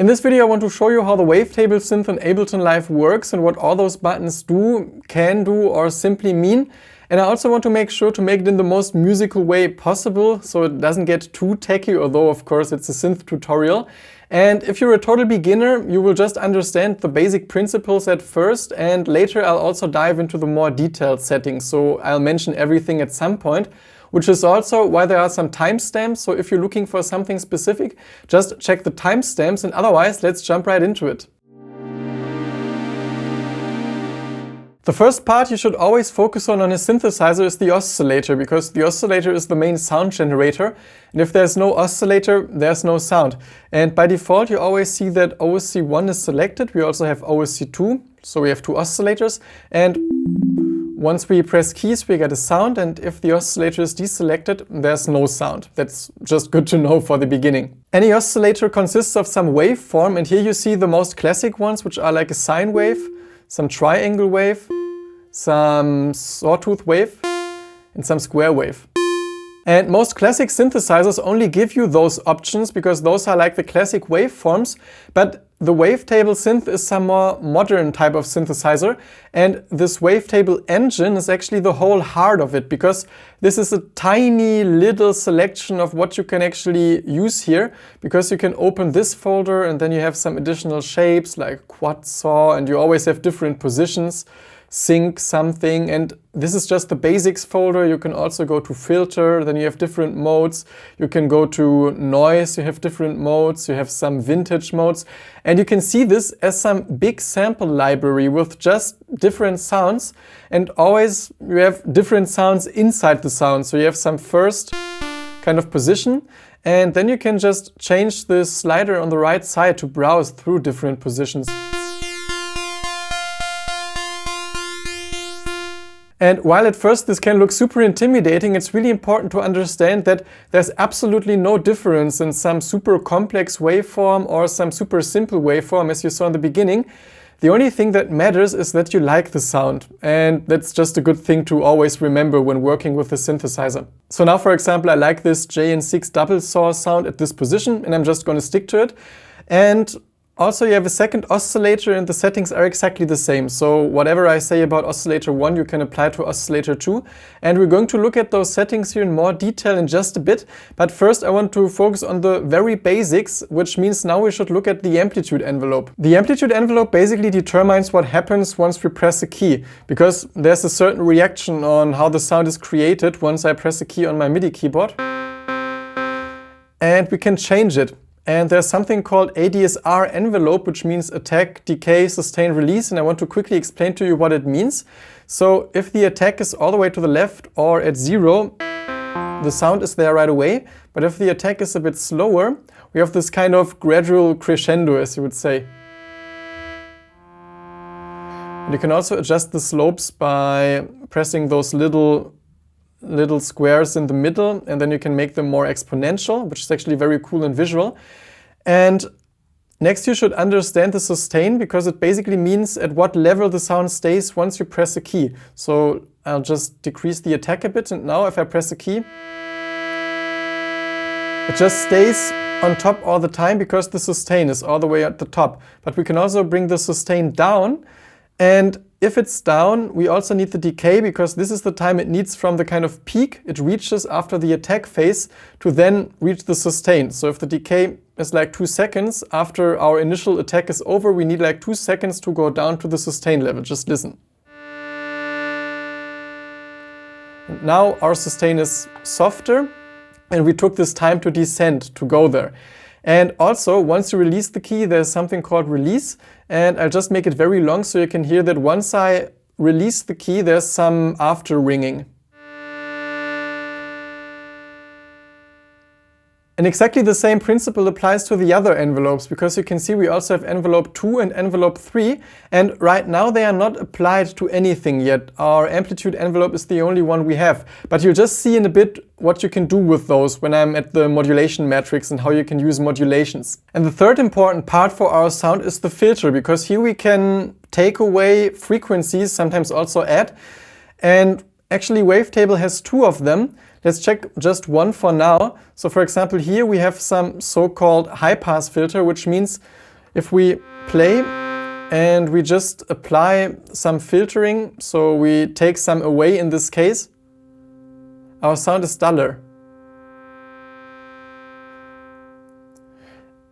In this video I want to show you how the Wavetable synth in Ableton Live works and what all those buttons do, can do, or simply mean. And I also want to make sure to make it in the most musical way possible, so it doesn't get too techy, although of course it's a synth tutorial. And if you're a total beginner, you will just understand the basic principles at first, and later I'll also dive into the more detailed settings, so I'll mention everything at some point. Which is also why there are some timestamps, so if you're looking for something specific, just check the timestamps, and otherwise let's jump right into it. The first part you should always focus on a synthesizer is the oscillator, because the oscillator is the main sound generator, and if there's no oscillator, there's no sound. And by default you always see that OSC1 is selected. We also have OSC2, so we have two oscillators, and once we press keys, we get a sound, and if the oscillator is deselected, there's no sound. That's just good to know for the beginning. Any oscillator consists of some waveform, and here you see the most classic ones, which are like a sine wave, some triangle wave, some sawtooth wave, and some square wave. And most classic synthesizers only give you those options because those are like the classic waveforms, but the Wavetable synth is some more modern type of synthesizer, and this Wavetable engine is actually the whole heart of it, because this is a tiny little selection of what you can actually use here, because you can open this folder and then you have some additional shapes like quad saw, and you always have different positions, sync something, and this is just the basics folder. You can also go to filter, then you have different modes. You can go to noise, you have different modes, you have some vintage modes, and you can see this as some big sample library with just different sounds, and always you have different sounds inside the sound. So you have some first kind of position, and then you can just change the slider on the right side to browse through different positions. And while at first this can look super intimidating, it's really important to understand that there's absolutely no difference in some super complex waveform or some super simple waveform as you saw in the beginning. The only thing that matters is that you like the sound, and that's just a good thing to always remember when working with the synthesizer. So now, for example, I like this JN6 double saw sound at this position, and I'm just going to stick to it. And also you have a second oscillator, and the settings are exactly the same. So whatever I say about oscillator 1 you can apply to oscillator 2. And we're going to look at those settings here in more detail in just a bit. But first I want to focus on the very basics, which means now we should look at the amplitude envelope. The amplitude envelope basically determines what happens once we press a key, because there's a certain reaction on how the sound is created once I press a key on my MIDI keyboard. And we can change it. And there's something called ADSR envelope, which means attack, decay, sustain, release, and I want to quickly explain to you what it means. So if the attack is all the way to the left or at 0, the sound is there right away. But if the attack is a bit slower, we have this kind of gradual crescendo, as you would say. And you can also adjust the slopes by pressing those little squares in the middle, and then you can make them more exponential, which is actually very cool and visual. And next you should understand the sustain, because it basically means at what level the sound stays once you press a key. So I'll just decrease the attack a bit, and now if I press a key, it just stays on top all the time because the sustain is all the way at the top. But we can also bring the sustain down, and if it's down, we also need the decay, because this is the time it needs from the kind of peak it reaches after the attack phase to then reach the sustain. So if the decay is like 2 seconds after our initial attack is over, we need like 2 seconds to go down to the sustain level. Just listen. And now our sustain is softer, and we took this time to descend to go there. And also, once you release the key, there's something called release, and I'll just make it very long so you can hear that once I release the key, there's some after ringing. And exactly the same principle applies to the other envelopes, because you can see we also have envelope 2 and envelope 3, and right now they are not applied to anything yet. Our amplitude envelope is the only one we have. But you'll just see in a bit what you can do with those when I'm at the modulation matrix and how you can use modulations. And the third important part for our sound is the filter, because here we can take away frequencies, sometimes also add. And actually Wavetable has 2 of them. Let's check just one for now. So for example, here we have some so-called high-pass filter, which means If we play and we just apply some filtering, so we take some away in this case, our sound is duller.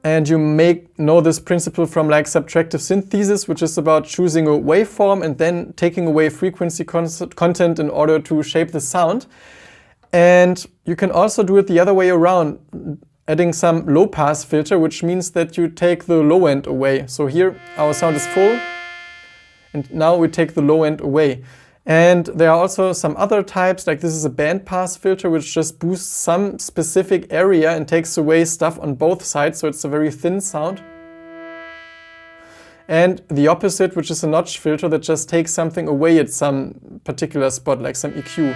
And you may know this principle from like subtractive synthesis, which is about choosing a waveform and then taking away frequency content in order to shape the sound. And you can also do it the other way around, adding some low pass filter, which means that you take the low end away. So here our sound is full, and now we take the low end away. And there are also some other types, like this is a band pass filter, which just boosts some specific area and takes away stuff on both sides, so it's a very thin sound. And the opposite, which is a notch filter that just takes something away at some particular spot, like some EQ.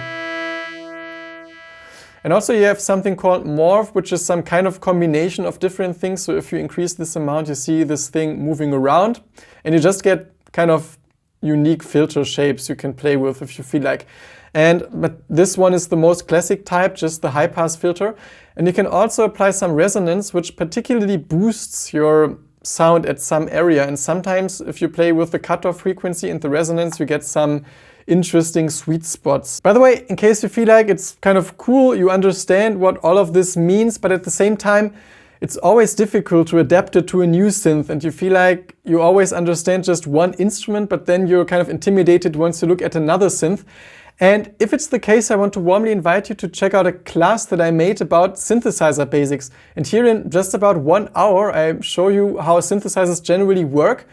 And also you have something called morph, which is some kind of combination of different things. So if you increase this amount, you see this thing moving around, and you just get kind of unique filter shapes you can play with if you feel like. But this one is the most classic type, just the high pass filter. And you can also apply some resonance, which particularly boosts your sound at some area. And sometimes if you play with the cutoff frequency and the resonance, you get some interesting sweet spots. By the way, in case you feel like it's kind of cool, you understand what all of this means, but at the same time, it's always difficult to adapt it to a new synth, and you feel like you always understand just one instrument, but then you're kind of intimidated once you look at another synth. And if it's the case, I want to warmly invite you to check out a class that I made about synthesizer basics. And here in just about 1 hour, I show you how synthesizers generally work,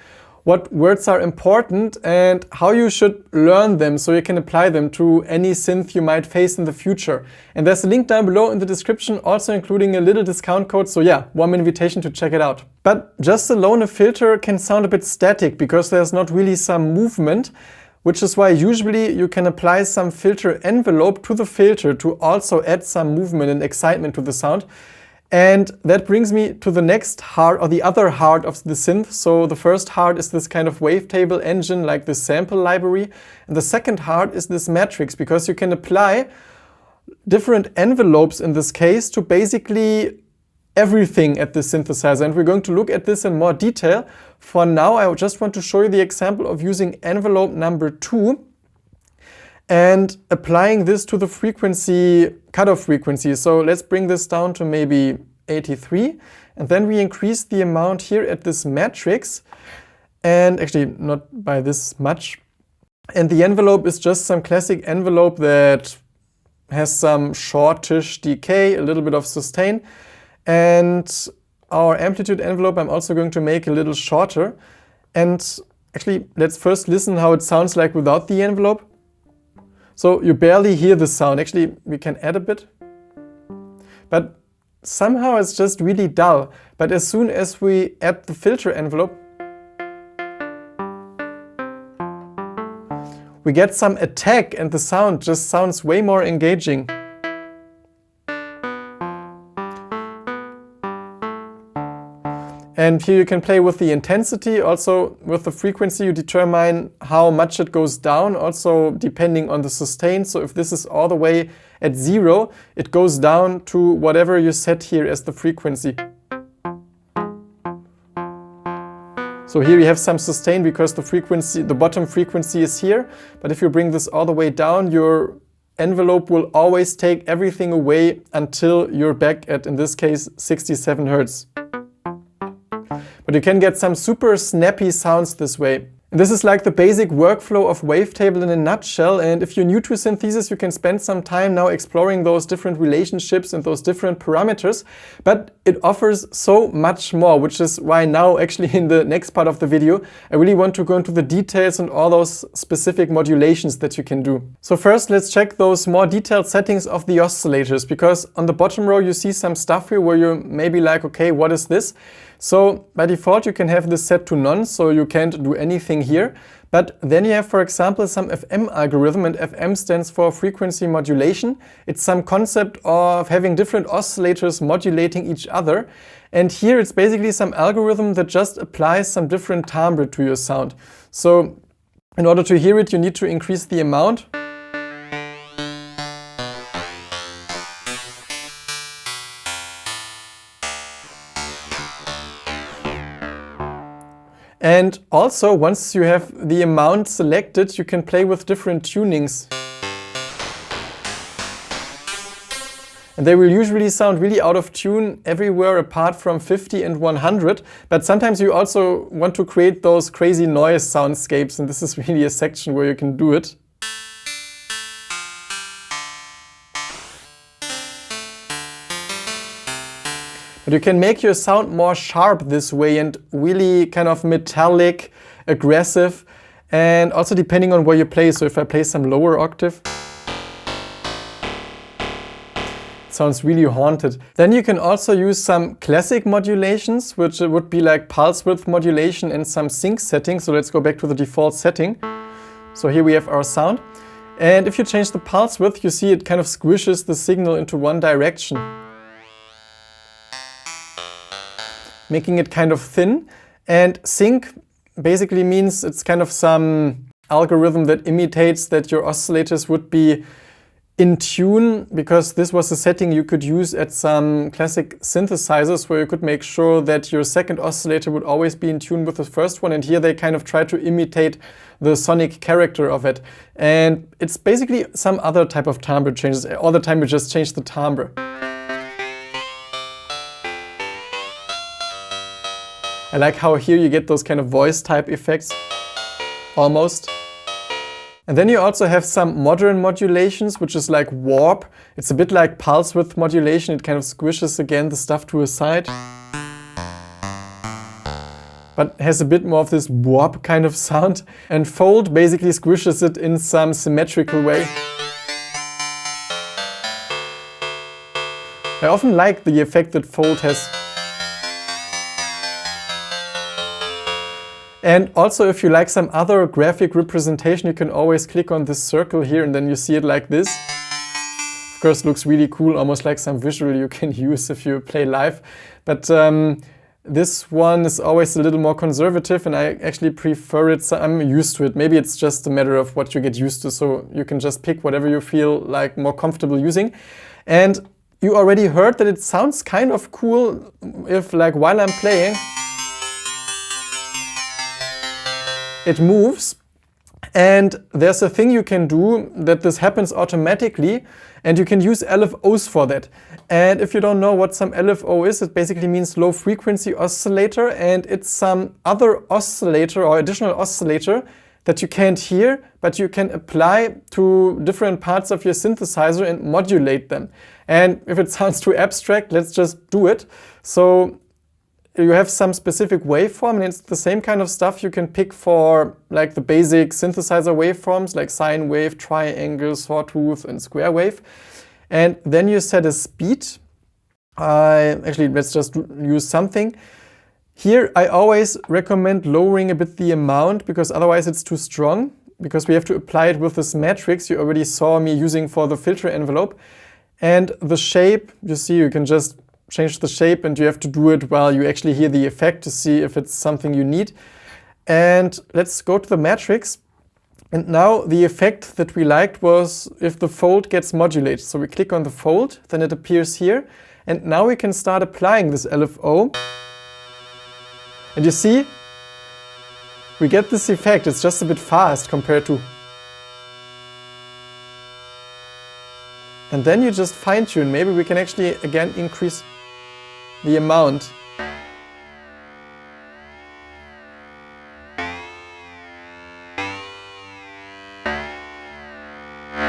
what words are important, and how you should learn them so you can apply them to any synth you might face in the future. And there's a link down below in the description, also including a little discount code, so yeah, warm invitation to check it out. But just alone a filter can sound a bit static because there's not really some movement, which is why usually you can apply some filter envelope to the filter to also add some movement and excitement to the sound. And that brings me to the next heart, or the other heart of the synth. So the first heart is this kind of wavetable engine, like the sample library. And the second heart is this matrix, because you can apply different envelopes in this case to basically everything at the synthesizer. And we're going to look at this in more detail. For now, I just want to show you the example of using envelope number 2 and applying this to the frequency, cutoff frequency. So let's bring this down to maybe 83. And then we increase the amount here at this matrix. And actually not by this much. And the envelope is just some classic envelope that has some shortish decay, a little bit of sustain. And our amplitude envelope I'm also going to make a little shorter. And actually, let's first listen how it sounds like without the envelope. So you barely hear the sound. Actually, we can add a bit. But somehow it's just really dull. But as soon as we add the filter envelope, we get some attack and the sound just sounds way more engaging. And here you can play with the intensity, also with the frequency you determine how much it goes down, also depending on the sustain. So if this is all the way at 0, it goes down to whatever you set here as the frequency. So here you have some sustain because the frequency, the bottom frequency is here. But if you bring this all the way down, your envelope will always take everything away until you're back at, in this case, 67 Hertz. But you can get some super snappy sounds this way. And this is like the basic workflow of Wavetable in a nutshell. And if you're new to synthesis, you can spend some time now exploring those different relationships and those different parameters. But it offers so much more, which is why now actually in the next part of the video, I really want to go into the details and all those specific modulations that you can do. So first, let's check those more detailed settings of the oscillators, because on the bottom row, you see some stuff here where you're maybe like, okay, what is this? So by default, you can have this set to none, so you can't do anything here. But then you have, for example, some FM algorithm, and FM stands for frequency modulation. It's some concept of having different oscillators modulating each other. And here it's basically some algorithm that just applies some different timbre to your sound. So in order to hear it, you need to increase the amount. And also, once you have the amount selected, you can play with different tunings. And they will usually sound really out of tune everywhere apart from 50 and 100. But sometimes you also want to create those crazy noise soundscapes, and this is really a section where you can do it. But you can make your sound more sharp this way and really kind of metallic, aggressive, and also depending on where you play. So if I play some lower octave, it sounds really haunted. Then you can also use some classic modulations, which would be like pulse width modulation and some sync settings. So let's go back to the default setting. So here we have our sound. And if you change the pulse width, you see it kind of squishes the signal into one direction, making it kind of thin. And sync basically means it's kind of some algorithm that imitates that your oscillators would be in tune, because this was a setting you could use at some classic synthesizers where you could make sure that your second oscillator would always be in tune with the first one. And here they kind of try to imitate the sonic character of it. And it's basically some other type of timbre changes. All the time you just change the timbre. I like how here you get those kind of voice type effects, almost. And then you also have some modern modulations, which is like warp. It's a bit like pulse width modulation. It kind of squishes again the stuff to a side, but has a bit more of this warp kind of sound. And fold basically squishes it in some symmetrical way. I often like the effect that fold has. And also, if you like some other graphic representation, you can always click on this circle here and then you see it like this. Of course, looks really cool, almost like some visual you can use if you play live. But this one is always a little more conservative and I actually prefer it. So I'm used to it. Maybe it's just a matter of what you get used to. So you can just pick whatever you feel like more comfortable using. And you already heard that it sounds kind of cool if, like, while I'm playing, it moves. And there's a thing you can do that this happens automatically, and you can use LFOs for that. And if you don't know what some LFO is, it basically means low frequency oscillator, and it's some other oscillator or additional oscillator that you can't hear, but you can apply to different parts of your synthesizer and modulate them. And if it sounds too abstract, let's just do it. So you have some specific waveform, and it's the same kind of stuff you can pick for like the basic synthesizer waveforms like sine wave, triangle, sawtooth, and square wave. And then you set a speed. Actually, let's just use something. Here, I always recommend lowering a bit the amount because otherwise it's too strong, because we have to apply it with this matrix you already saw me using for the filter envelope. And the shape, you see, you can just change the shape, and you have to do it while you actually hear the effect to see if it's something you need. And let's go to the matrix. And now the effect that we liked was if the fold gets modulated. So we click on the fold, then it appears here. And now we can start applying this LFO. And you see, we get this effect. It's just a bit fast compared to. And then you just fine tune. Maybe we can actually again increase the amount.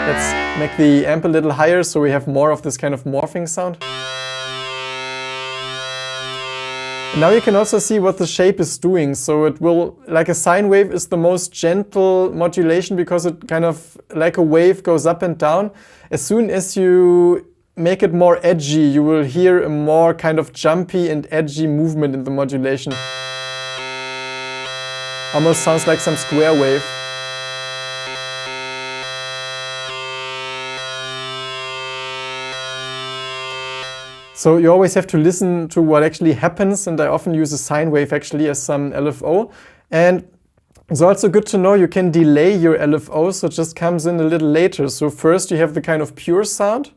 Let's make the amp a little higher so we have more of this kind of morphing sound. And now you can also see what the shape is doing. So it will, like a sine wave is the most gentle modulation because it kind of like a wave goes up and down. As soon as you make it more edgy, you will hear a more kind of jumpy and edgy movement in the modulation. Almost sounds like some square wave. So you always have to listen to what actually happens, and I often use a sine wave actually as some LFO. And it's also good to know you can delay your LFO, so it just comes in a little later. So first you have the kind of pure sound,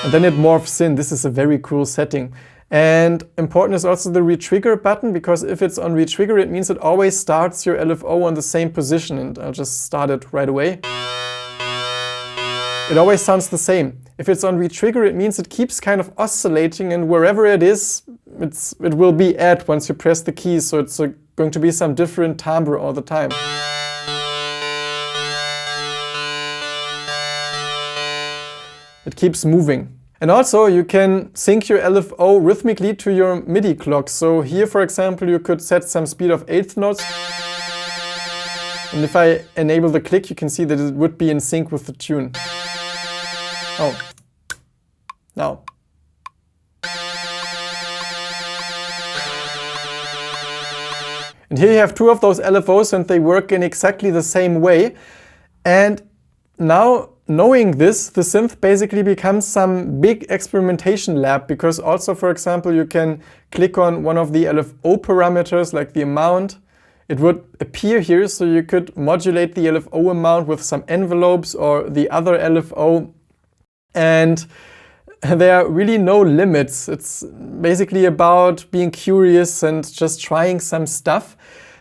and then it morphs in. This is a very cool setting. And important is also the retrigger button, because if it's on retrigger, it means it always starts your LFO on the same position. And I'll just start it right away. It always sounds the same. If it's on retrigger, it means it keeps kind of oscillating, and wherever it is, it will be at once you press the keys. So it's going to be some different timbre all the time. It keeps moving. And also you can sync your LFO rhythmically to your MIDI clock. So here, for example, you could set some speed of eighth notes. And if I enable the click, you can see that it would be in sync with the tune. Oh, now. And here you have two of those LFOs, and they work in exactly the same way. And now, knowing this, the synth basically becomes some big experimentation lab, because also, for example, you can click on one of the LFO parameters, like the amount. It would appear here, so you could modulate the LFO amount with some envelopes or the other LFO. And there are really no limits. It's basically about being curious and just trying some stuff.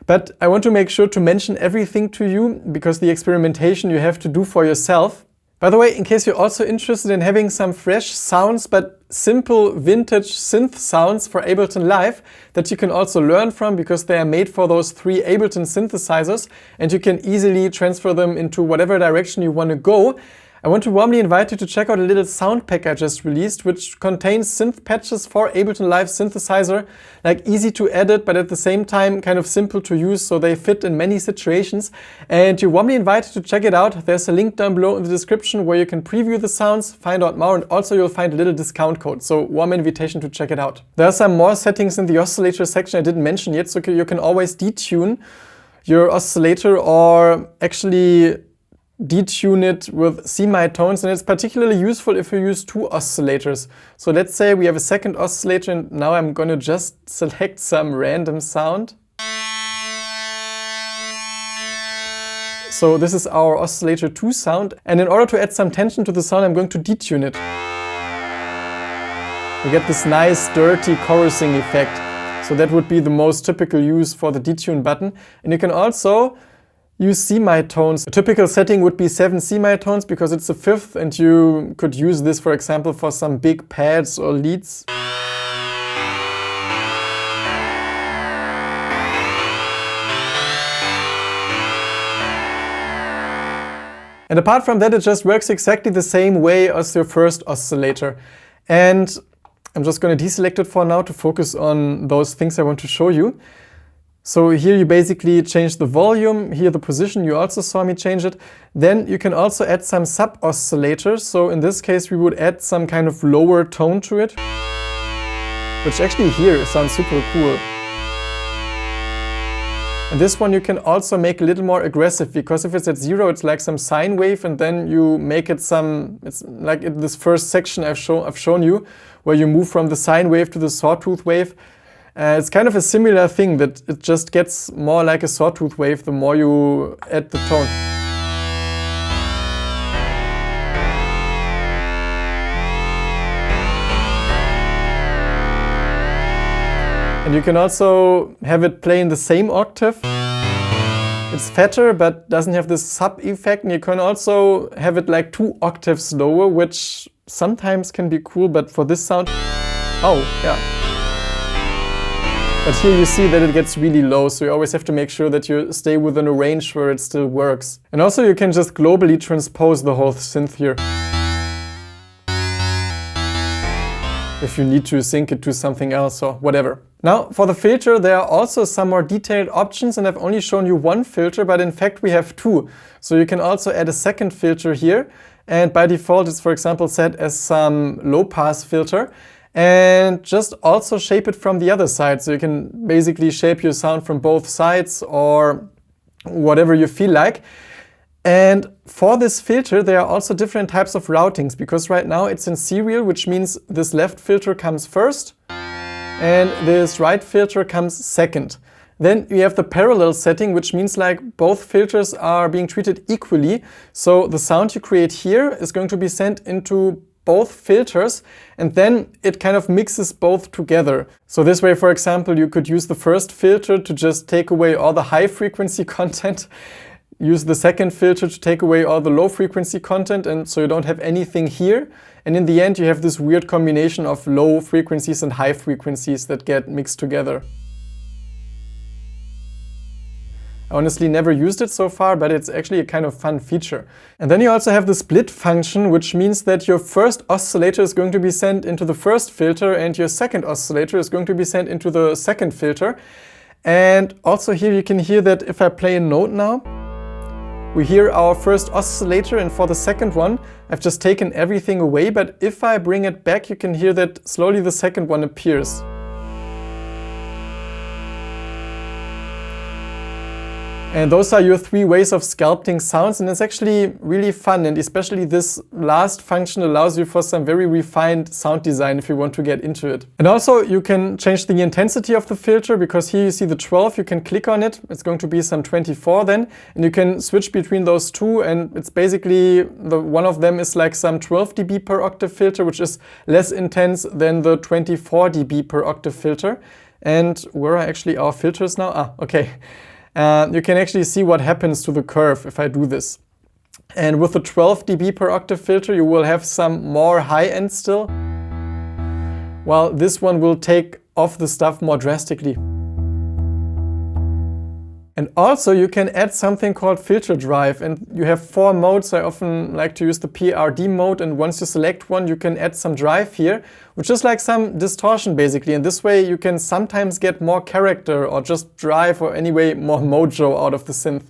But I want to make sure to mention everything to you, because the experimentation you have to do for yourself. By the way, in case you're also interested in having some fresh sounds, but simple vintage synth sounds for Ableton Live that you can also learn from, because they are made for those 3 Ableton synthesizers, and you can easily transfer them into whatever direction you want to go, I want to warmly invite you to check out a little sound pack I just released, which contains synth patches for Ableton Live synthesizer, like easy to edit, but at the same time kind of simple to use, so they fit in many situations. And you're warmly invited to check it out. There's a link down below in the description where you can preview the sounds, find out more, and also you'll find a little discount code. So warm invitation to check it out. There are some more settings in the oscillator section I didn't mention yet, so you can always detune your oscillator, or actually detune it with semitones, and it's particularly useful if you use 2 oscillators. So let's say we have a second oscillator, and now I'm going to just select some random sound. So this is our oscillator 2 sound, and in order to add some tension to the sound, I'm going to detune it. We get this nice dirty chorusing effect. So that would be the most typical use for the detune button. And you can also use semitones. A typical setting would be 7 semitones, because it's a fifth, and you could use this, for example, for some big pads or leads. And apart from that, it just works exactly the same way as your first oscillator. And I'm just going to deselect it for now to focus on those things I want to show you. So here you basically change the volume, here the position, you also saw me change it. Then you can also add some sub-oscillators. So in this case we would add some kind of lower tone to it, which actually here sounds super cool. And this one you can also make a little more aggressive, because if it's at 0, it's like some sine wave, and then you make it it's like in this first section I've shown you, where you move from the sine wave to the sawtooth wave. It's kind of a similar thing, that it just gets more like a sawtooth wave the more you add the tone. And you can also have it play in the same octave. It's fatter, but doesn't have this sub effect. And you can also have it like 2 octaves lower, which sometimes can be cool, but for this sound, oh yeah. But here you see that it gets really low, so you always have to make sure that you stay within a range where it still works. And also you can just globally transpose the whole synth here, if you need to sync it to something else or whatever. Now for the filter, there are also some more detailed options, and I've only shown you 1 filter, but in fact we have 2. So you can also add a second filter here, and by default it's, for example, set as some low pass filter. And just also shape it from the other side. So you can basically shape your sound from both sides, or whatever you feel like. And for this filter, there are also different types of routings, because right now it's in serial, which means this left filter comes first and this right filter comes second. Then you have the parallel setting, which means like both filters are being treated equally. So the sound you create here is going to be sent into both filters, and then it kind of mixes both together. So this way, for example, you could use the first filter to just take away all the high frequency content, use the second filter to take away all the low frequency content, and so you don't have anything here. And in the end, you have this weird combination of low frequencies and high frequencies that get mixed together. I honestly never used it so far, but it's actually a kind of fun feature. And then you also have the split function, which means that your first oscillator is going to be sent into the first filter and your second oscillator is going to be sent into the second filter. And also here you can hear that if I play a note now, we hear our first oscillator, and for the second one, I've just taken everything away, but if I bring it back, you can hear that slowly the second one appears. And those are your three ways of sculpting sounds, and it's actually really fun, and especially this last function allows you for some very refined sound design if you want to get into it. And also you can change the intensity of the filter, because here you see the 12, you can click on it, it's going to be some 24 then, and you can switch between those two, and it's basically, one of them is like some 12 dB per octave filter, which is less intense than the 24 dB per octave filter. And where are actually our filters now? Ah, okay. You can actually see what happens to the curve if I do this. And with the 12 dB per octave filter, you will have some more high end still, while this one will take off the stuff more drastically. And also you can add something called filter drive, and you have 4 modes. I often like to use the PRD mode, and once you select one, you can add some drive here, which is like some distortion basically, and this way you can sometimes get more character or just drive or anyway more mojo out of the synth.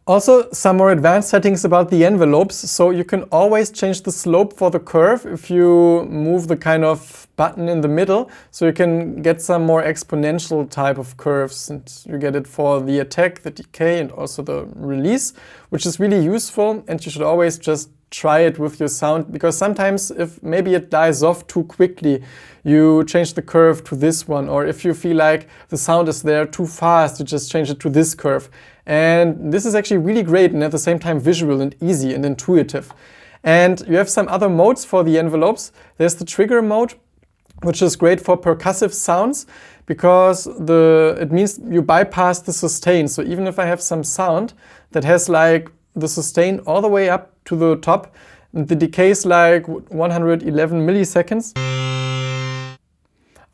Also, some more advanced settings about the envelopes. So you can always change the slope for the curve if you move the kind of button in the middle. So you can get some more exponential type of curves, and you get it for the attack, the decay, and also the release, which is really useful. And you should always just try it with your sound, because sometimes if maybe it dies off too quickly, you change the curve to this one, or if you feel like the sound is there too fast, you just change it to this curve. And this is actually really great and at the same time visual and easy and intuitive. And you have some other modes for the envelopes. There's the trigger mode, which is great for percussive sounds, because it means you bypass the sustain. So even if I have some sound that has like the sustain all the way up to the top, and the decay is like 111 milliseconds,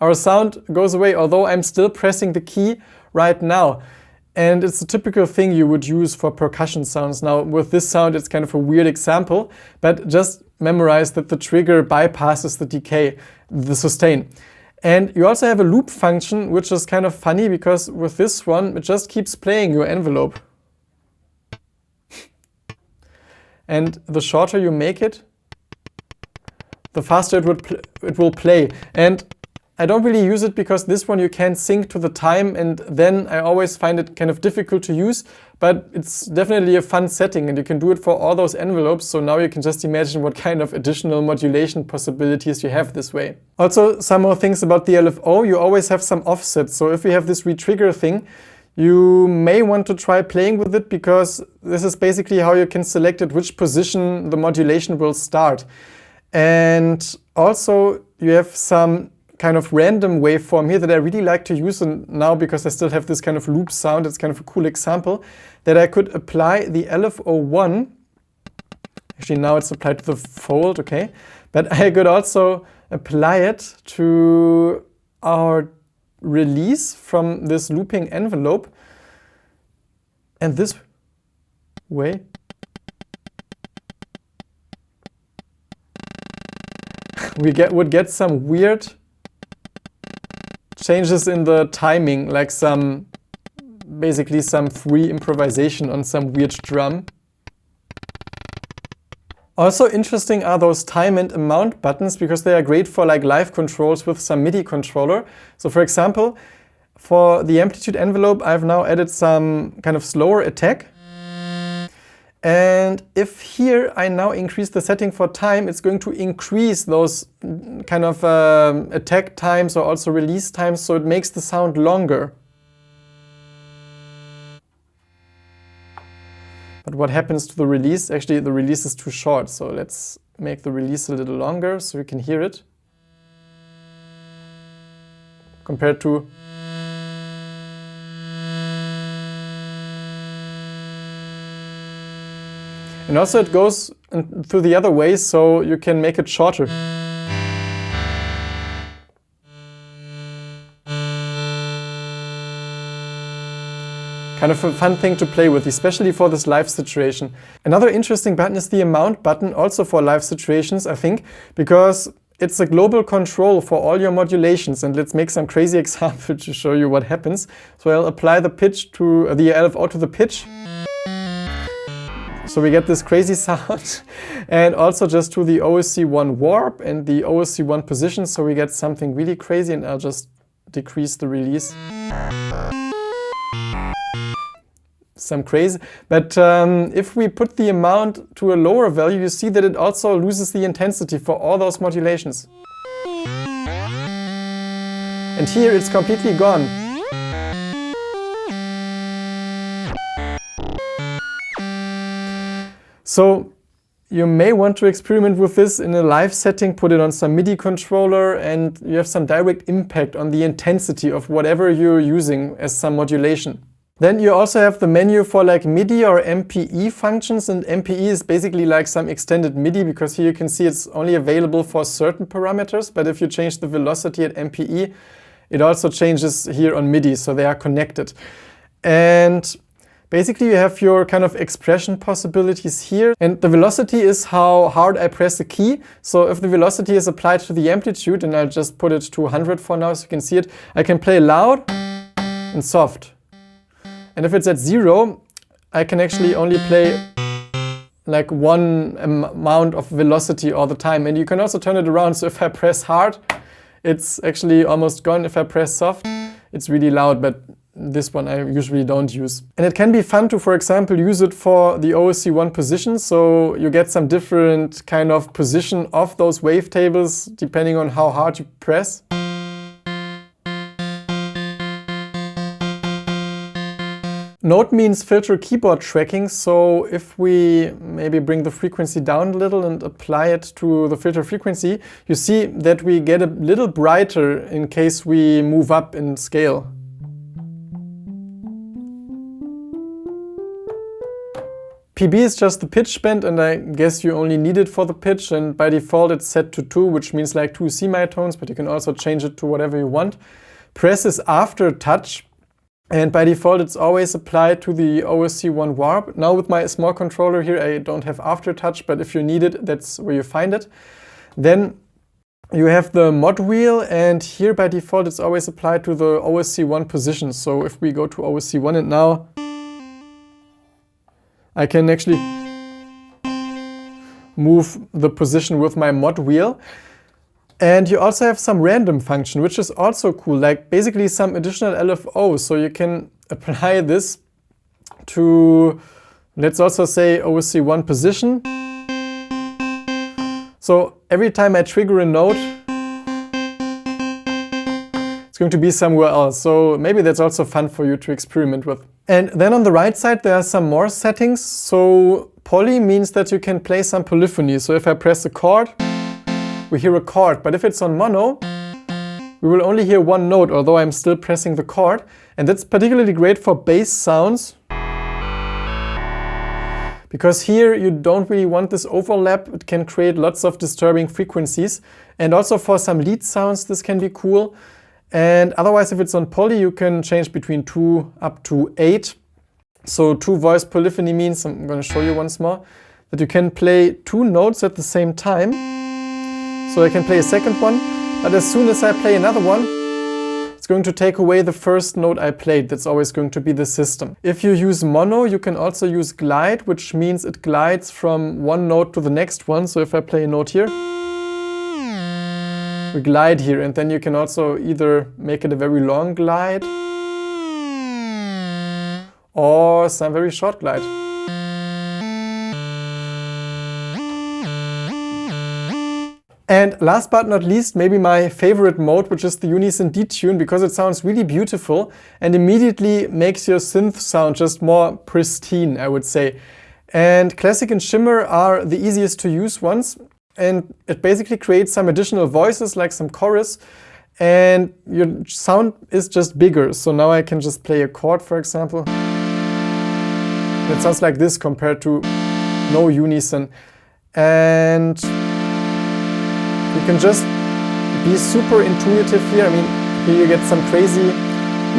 our sound goes away, although I'm still pressing the key right now. And it's a typical thing you would use for percussion sounds. Now with this sound it's kind of a weird example, but just memorize that the trigger bypasses the decay, the sustain. And you also have a loop function, which is kind of funny, because with this one it just keeps playing your envelope. And the shorter you make it, the faster it will play. And I don't really use it because this one you can't sync to the time, and then I always find it kind of difficult to use, but it's definitely a fun setting and you can do it for all those envelopes. So now you can just imagine what kind of additional modulation possibilities you have this way. Also, some more things about the LFO. You always have some offsets. So if you have this retrigger thing, you may want to try playing with it, because this is basically how you can select at which position the modulation will start. And also you have some kind of random waveform here that I really like to use, and now because I still have this kind of loop sound, it's kind of a cool example, that I could apply the LFO1. Actually now it's applied to the fold, okay, but I could also apply it to our release from this looping envelope, and this way we would get some weird changes in the timing, like basically some free improvisation on some weird drum. Also interesting are those time and amount buttons, because they are great for like live controls with some MIDI controller. So for example, for the amplitude envelope, I've now added some kind of slower attack. And if here I now increase the setting for time, it's going to increase those kind of attack times or also release times, so it makes the sound longer. But what happens to the release? Actually, the release is too short, so let's make the release a little longer so you can hear it. Compared to... And also it goes through the other way, so you can make it shorter. Kind of a fun thing to play with, especially for this live situation. Another interesting button is the amount button, also for live situations, I think, because it's a global control for all your modulations. And let's make some crazy example to show you what happens. So I'll apply the pitch to the LFO to the pitch. So we get this crazy sound. And also just to the OSC1 warp and the OSC1 position. So we get something really crazy, and I'll just decrease the release. Some crazy, but if we put the amount to a lower value, you see that it also loses the intensity for all those modulations. And here it's completely gone. So you may want to experiment with this in a live setting, put it on some MIDI controller, and you have some direct impact on the intensity of whatever you're using as some modulation. Then you also have the menu for like MIDI or MPE functions, and MPE is basically like some extended MIDI, because here you can see it's only available for certain parameters, but if you change the velocity at MPE, it also changes here on MIDI, so they are connected. And basically you have your kind of expression possibilities here, and the velocity is how hard I press the key. So if the velocity is applied to the amplitude, and I'll just put it to 100 for now so you can see it, I can play loud and soft. And if it's at 0, I can actually only play like one amount of velocity all the time. And you can also turn it around, so if I press hard, it's actually almost gone. If I press soft, it's really loud, but this one I usually don't use. And it can be fun to, for example, use it for the OSC1 position, so you get some different kind of position of those wavetables depending on how hard you press. Note means filter keyboard tracking, so if we maybe bring the frequency down a little and apply it to the filter frequency, you see that we get a little brighter in case we move up in scale. PB is just the pitch bend, and I guess you only need it for the pitch, and by default it's set to 2, which means like 2 semitones, but you can also change it to whatever you want. Press is after touch. And by default, it's always applied to the OSC1 warp. Now with my small controller here, I don't have aftertouch, but if you need it, that's where you find it. Then you have the mod wheel, and here by default, it's always applied to the OSC1 position. So if we go to OSC1, and now I can actually move the position with my mod wheel. And you also have some random function, which is also cool, like basically some additional LFOs. So you can apply this to, let's also say, OSC1 position. So every time I trigger a note, it's going to be somewhere else. So maybe that's also fun for you to experiment with. And then on the right side, there are some more settings. So poly means that you can play some polyphony. So if I press a chord, we hear a chord, but if it's on mono, we will only hear one note, although I'm still pressing the chord. And that's particularly great for bass sounds, because here you don't really want this overlap. It can create lots of disturbing frequencies. And also for some lead sounds, this can be cool. And otherwise, if it's on poly, you can change between 2 up to 8. So 2 voice polyphony means, I'm going to show you once more, that you can play 2 notes at the same time. So I can play a second one, but as soon as I play another one, it's going to take away the first note I played. That's always going to be the system. If you use mono, you can also use glide, which means it glides from one note to the next one. So if I play a note here, we glide here, and then you can also either make it a very long glide or some very short glide. And last but not least, maybe my favorite mode, which is the Unison detune, because it sounds really beautiful and immediately makes your synth sound just more pristine, I would say. And Classic and Shimmer are the easiest to use ones. And it basically creates some additional voices, like some chorus. And your sound is just bigger. So now I can just play a chord, for example. It sounds like this compared to no unison. And you can just be super intuitive here. I mean, here you get some crazy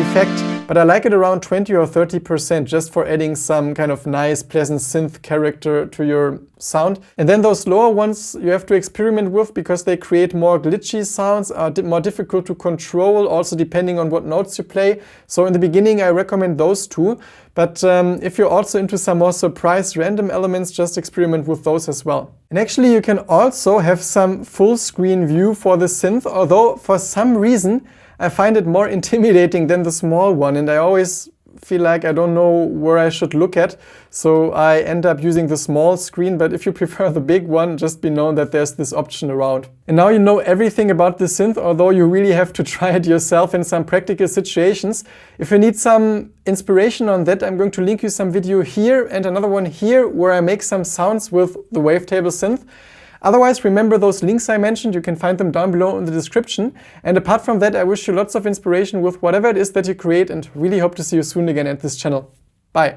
effect, but I like it around 20 or 30% just for adding some kind of nice, pleasant synth character to your sound. And then those lower ones you have to experiment with because they create more glitchy sounds, are more difficult to control, also depending on what notes you play. So in the beginning I recommend those two, but if you're also into some more surprise random elements, just experiment with those as well. And actually you can also have some full screen view for the synth, although for some reason I find it more intimidating than the small one, and I always feel like I don't know where I should look at, so I end up using the small screen. But if you prefer the big one, just be known that there's this option around. And now you know everything about the synth, although you really have to try it yourself in some practical situations. If you need some inspiration on that, I'm going to link you some video here and another one here where I make some sounds with the Wavetable synth. Otherwise, remember those links I mentioned, you can find them down below in the description. And apart from that, I wish you lots of inspiration with whatever it is that you create and really hope to see you soon again at this channel. Bye!